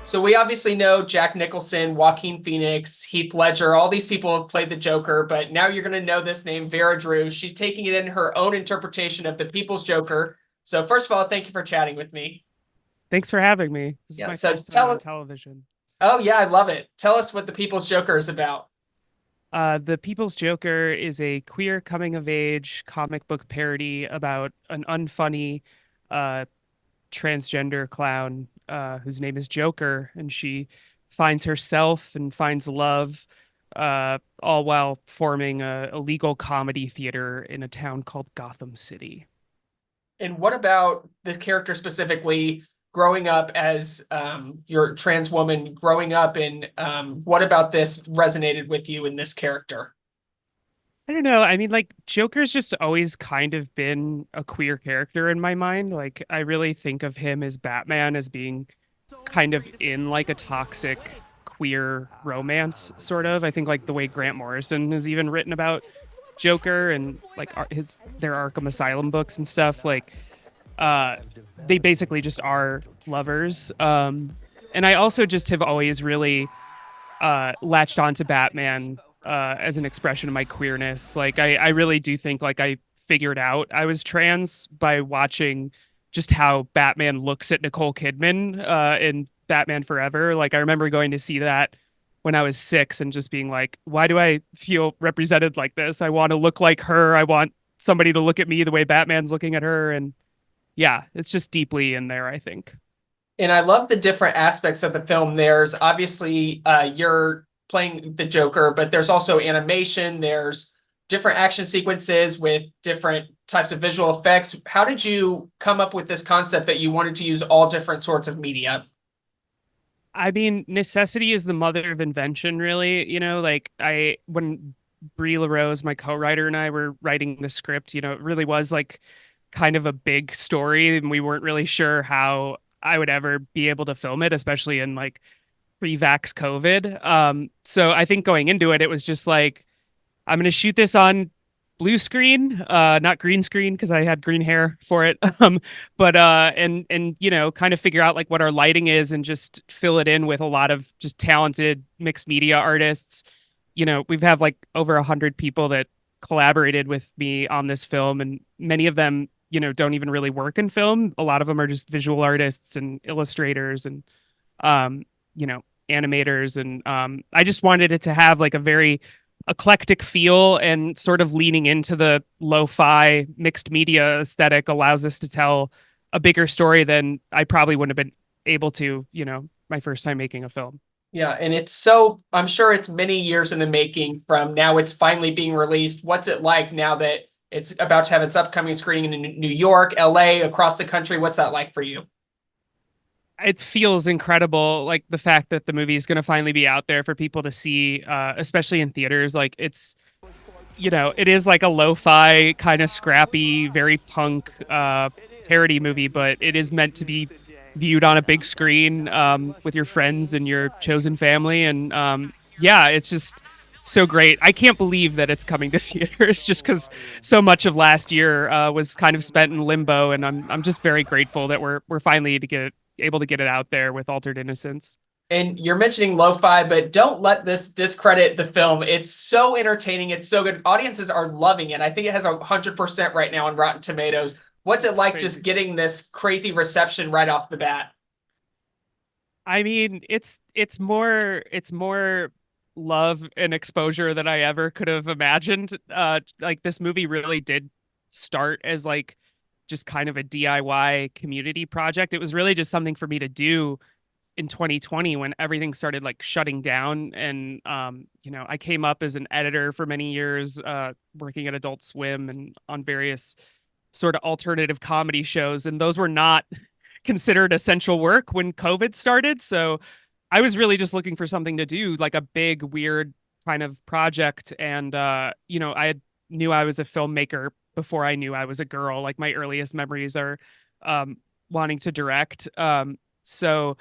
So we obviously know Jack Nicholson, Joaquin Phoenix, Heath Ledger, all these people have played the Joker, but now you're going to know this name, Vera Drew. She's taking it in her own interpretation of the People's Joker. So first of all, thank you for chatting with me. Thanks for having me. This is Yeah, my so first time tell on us. television. Oh yeah, I love it. Tell us what the People's Joker is about. The People's Joker is a queer coming of age comic book parody about an unfunny uh, transgender clown whose name is Joker, and she finds herself and finds love, all while forming a legal comedy theater in a town called Gotham City. And what about this character specifically growing up as your trans woman growing up and what about this resonated with you in this character? I don't know. I mean, like, Joker's just always kind of been a queer character in my mind. Like, I really think of him as Batman as being kind of in like a toxic queer romance, sort of. I think like the way Grant Morrison has even written about Joker and like their Arkham Asylum books and stuff. Like, uh, they basically just are lovers. And I also just have always really latched onto Batman as an expression of my queerness. Like I really do think like I figured out I was trans by watching just how Batman looks at Nicole Kidman in Batman Forever. Like I remember going to see that when I was 6 and just being like, why do I feel represented like this? I want to look like her. I want somebody to look at me the way Batman's looking at her. And yeah, it's just deeply in there, I think. And I love the different aspects of the film. There's obviously you're playing the Joker, but there's also animation, there's different action sequences with different types of visual effects. How did you come up with this concept that you wanted to use all different sorts of media? I mean, necessity is the mother of invention, really. Like when Brie LaRose, my co-writer, and I were writing the script, it really was like kind of a big story, and we weren't really sure how I would ever be able to film it, especially in like pre-vax COVID. So I think going into it, it was just like, I'm going to shoot this on blue screen, not green screen because I had green hair for it. But and kind of figure out like what our lighting is and just fill it in with a lot of just talented mixed media artists. We've have like over 100 people that collaborated with me on this film, and many of them, don't even really work in film. A lot of them are just visual artists and illustrators and um, you know, animators. And I just wanted it to have like a very eclectic feel, and sort of leaning into the lo-fi mixed media aesthetic allows us to tell a bigger story than I probably wouldn't have been able to, my first time making a film. Yeah, and it's so I'm sure it's many years in the making from now it's finally being released. What's it like now that it's about to have its upcoming screening in New York, LA, across the country? What's that like for you? It feels incredible, like the fact that the movie is going to finally be out there for people to see, especially in theaters. Like it is like a lo-fi kind of scrappy, very punk parody movie, but it is meant to be viewed on a big screen with your friends and your chosen family. And yeah, it's just so great. I can't believe that it's coming to theaters just because so much of last year was kind of spent in limbo, and I'm just very grateful that we're finally able to get it out there with Altered Innocence. And you're mentioning lo-fi, but don't let this discredit the film. It's so entertaining. It's so good. Audiences are loving it. I think it has 100% right now on Rotten Tomatoes. What's it It's like just crazy. getting this crazy reception right off the bat? I mean, it's more love and exposure than I ever could have imagined. Like this movie really did start as like just kind of a DIY community project. It was really just something for me to do in 2020 when everything started like shutting down. And I came up as an editor for many years, working at Adult Swim and on various sort of alternative comedy shows, and those were not considered essential work when COVID started. So I was really just looking for something to do, like a big, weird kind of project. And knew I was a filmmaker before I knew I was a girl. Like my earliest memories are um, wanting to direct. So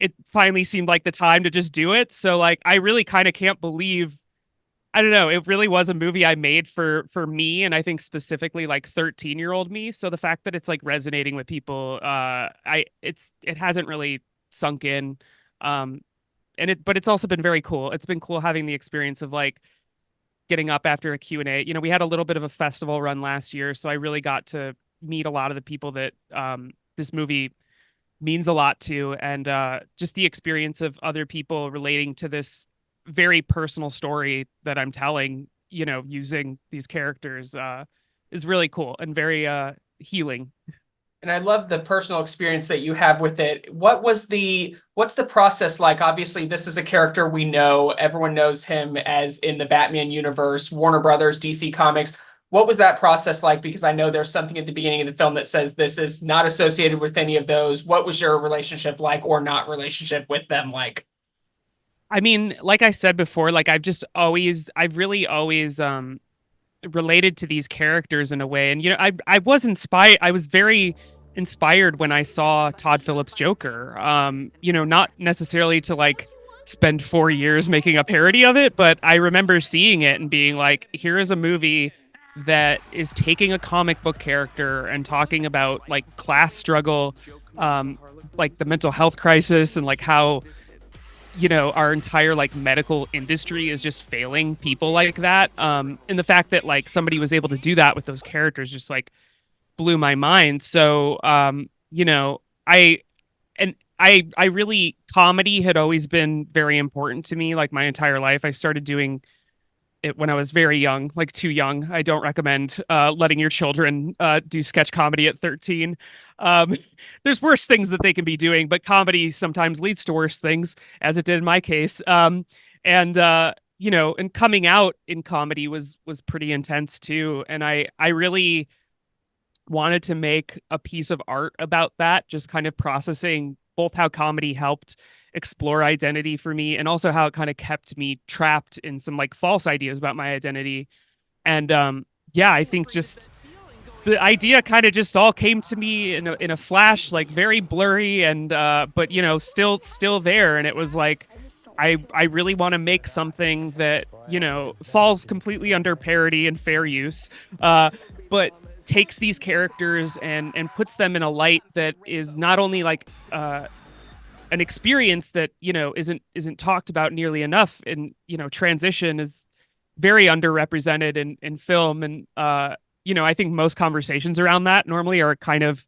it finally seemed like the time to just do it. So like I really kind of can't believe, I don't know. It really was a movie I made for me, and I think specifically like 13-year-old me. So the fact that it's like resonating with people, it hasn't really sunk in. But it's also been very cool. It's been cool having the experience of like getting up after a Q&A. You know, we had a little bit of a festival run last year, so I really got to meet a lot of the people that this movie means a lot to, and just the experience of other people relating to this very personal story that I'm telling, you know, using these characters is really cool and very healing. And I love the personal experience that you have with it. What's the process like? Obviously, this is a character we know. Everyone knows him as in the Batman universe, Warner Brothers, DC Comics. What was that process like? Because I know there's something at the beginning of the film that says this is not associated with any of those. What was your relationship like or not relationship with them like? I mean, like I said before, like I've really always related to these characters in a way. And you know, I was inspired. I was very inspired when I saw Todd Phillips' Joker. You know, not necessarily to like spend 4 years making a parody of it, but I remember seeing it and being like, here is a movie that is taking a comic book character and talking about like class struggle, like the mental health crisis and like how you know our entire like medical industry is just failing people like that, and the fact that like somebody was able to do that with those characters just like blew my mind. So you know, I really, comedy had always been very important to me like my entire life. I started doing it when I was very young, like too young. I don't recommend letting your children do sketch comedy at 13. Um, there's worse things that they can be doing, but comedy sometimes leads to worse things, as it did in my case. And you know, and coming out in comedy was pretty intense too. And I really wanted to make a piece of art about that, just kind of processing both how comedy helped explore identity for me and also how it kind of kept me trapped in some like false ideas about my identity. And yeah, I think just the idea kind of just all came to me in a flash, like very blurry and but you know, still there. And it was like I really want to make something that, you know, falls completely under parody and fair use. But takes these characters and puts them in a light that is not only like an experience that, you know, isn't talked about nearly enough. And you know, transition is very underrepresented in film. And you know, I think most conversations around that normally are kind of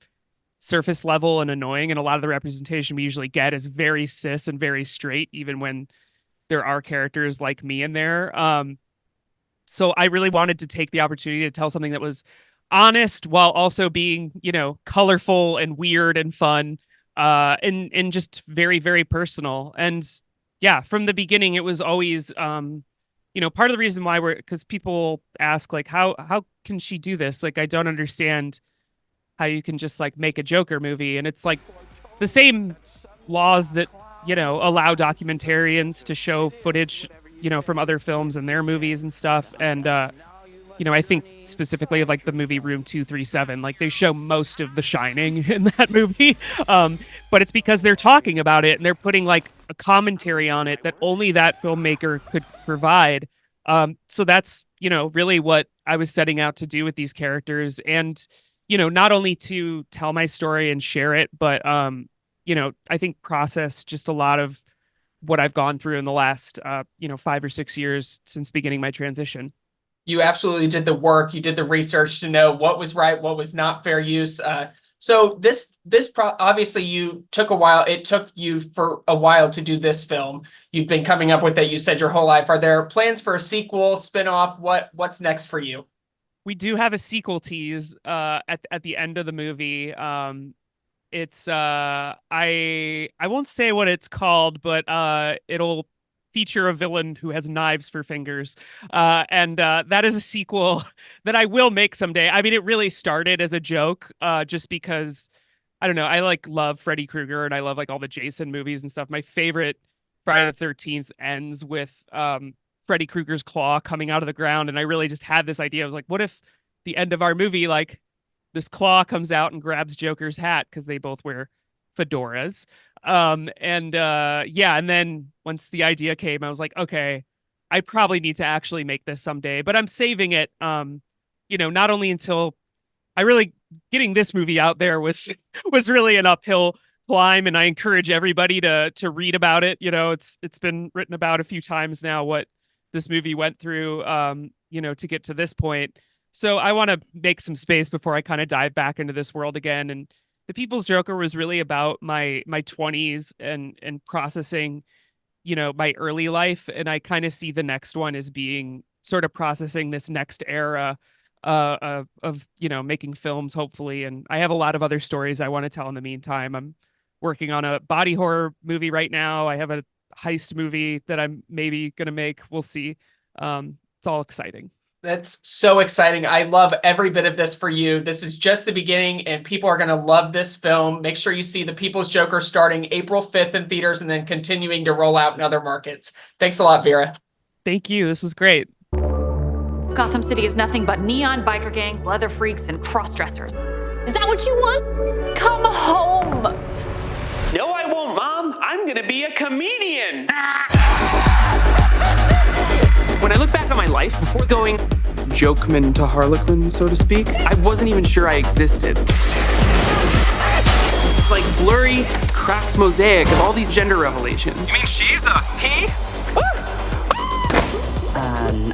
surface level and annoying, and a lot of the representation we usually get is very cis and very straight, even when there are characters like me in there. So I really wanted to take the opportunity to tell something that was honest while also being, you know, colorful and weird and fun, and just very, very personal. And yeah, from the beginning, it was always, you know, part of the reason why because people ask like, how can she do this? Like, I don't understand how you can just like make a Joker movie. And it's like the same laws that, you know, allow documentarians to show footage, you know, from other films and their movies and stuff. And you know, I think specifically of like the movie Room 237, like they show most of The Shining in that movie. But it's because they're talking about it and they're putting like a commentary on it that only that filmmaker could provide. So that's, you know, really what I was setting out to do with these characters. And, you know, not only to tell my story and share it, but, you know, I think process just a lot of what I've gone through in the last, you know, 5 or 6 years since beginning my transition. You absolutely did the work. You did the research to know what was right, what was not fair use. So obviously you took a while. It took you for a while to do this film. You've been coming up with it, you said, your whole life. Are there plans for a sequel, spinoff? What's next for you? We do have a sequel tease at the end of the movie. It's I won't say what it's called, but it'll feature a villain who has knives for fingers. And that is a sequel that I will make someday. I mean, it really started as a joke, just because I don't know, I like love Freddy Krueger and I love like all the Jason movies and stuff. My favorite Friday the 13th ends with Freddy Krueger's claw coming out of the ground. And I really just had this idea of like, what if the end of our movie, like this claw comes out and grabs Joker's hat because they both wear fedoras. And yeah, and then once the idea came, I was like, okay, I probably need to actually make this someday, but I'm saving it, you know, not only until I really getting this movie out there was was really an uphill climb, and I encourage everybody to read about it. It's been written about a few times now what this movie went through, to get to this point. So I want to make some space before I kind of dive back into this world again. And The People's Joker was really about my 20s and processing, my early life. And I kind of see the next one as being sort of processing this next era of making films, hopefully. And I have a lot of other stories I want to tell in the meantime. I'm working on a body horror movie right now. I have a heist movie that I'm maybe gonna make. We'll see. It's all exciting. That's so exciting. I love every bit of this for you. This is just the beginning, and people are going to love this film. Make sure you see The People's Joker starting April 5th in theaters and then continuing to roll out in other markets. Thanks a lot, Vera. Thank you. This was great. Gotham City is nothing but neon biker gangs, leather freaks, and cross-dressers. Is that what you want? Come home. No, I won't, Mom. I'm gonna be a comedian. When I look back on my life, before going jokeman to harlequin, so to speak, I wasn't even sure I existed. It's like blurry, cracked mosaic of all these gender revelations. You mean she's a he?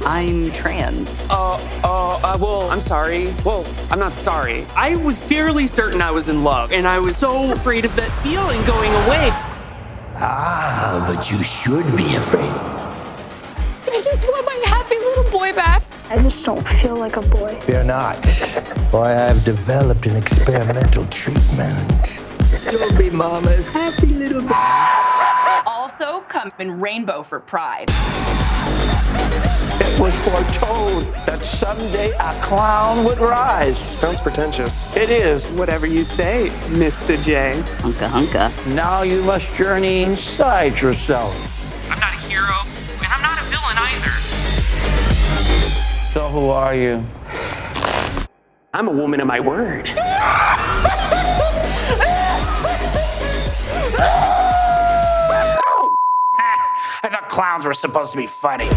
I'm trans. Well, I'm sorry. Well, I'm not sorry. I was fairly certain I was in love, and I was so afraid of that feeling going away. Ah, but you should be afraid. I just want my happy little boy back. I just don't feel like a boy. Fear not, for I have developed an experimental treatment. You'll be Mama's happy little boy. Also comes in rainbow for pride. It was foretold that someday a clown would rise. Sounds pretentious. It is. Whatever you say, Mr. J. Hunka hunka. Now you must journey inside yourself. I'm not a hero, and I'm not a villain either. So who are you? I'm a woman of my word. I thought clowns were supposed to be funny.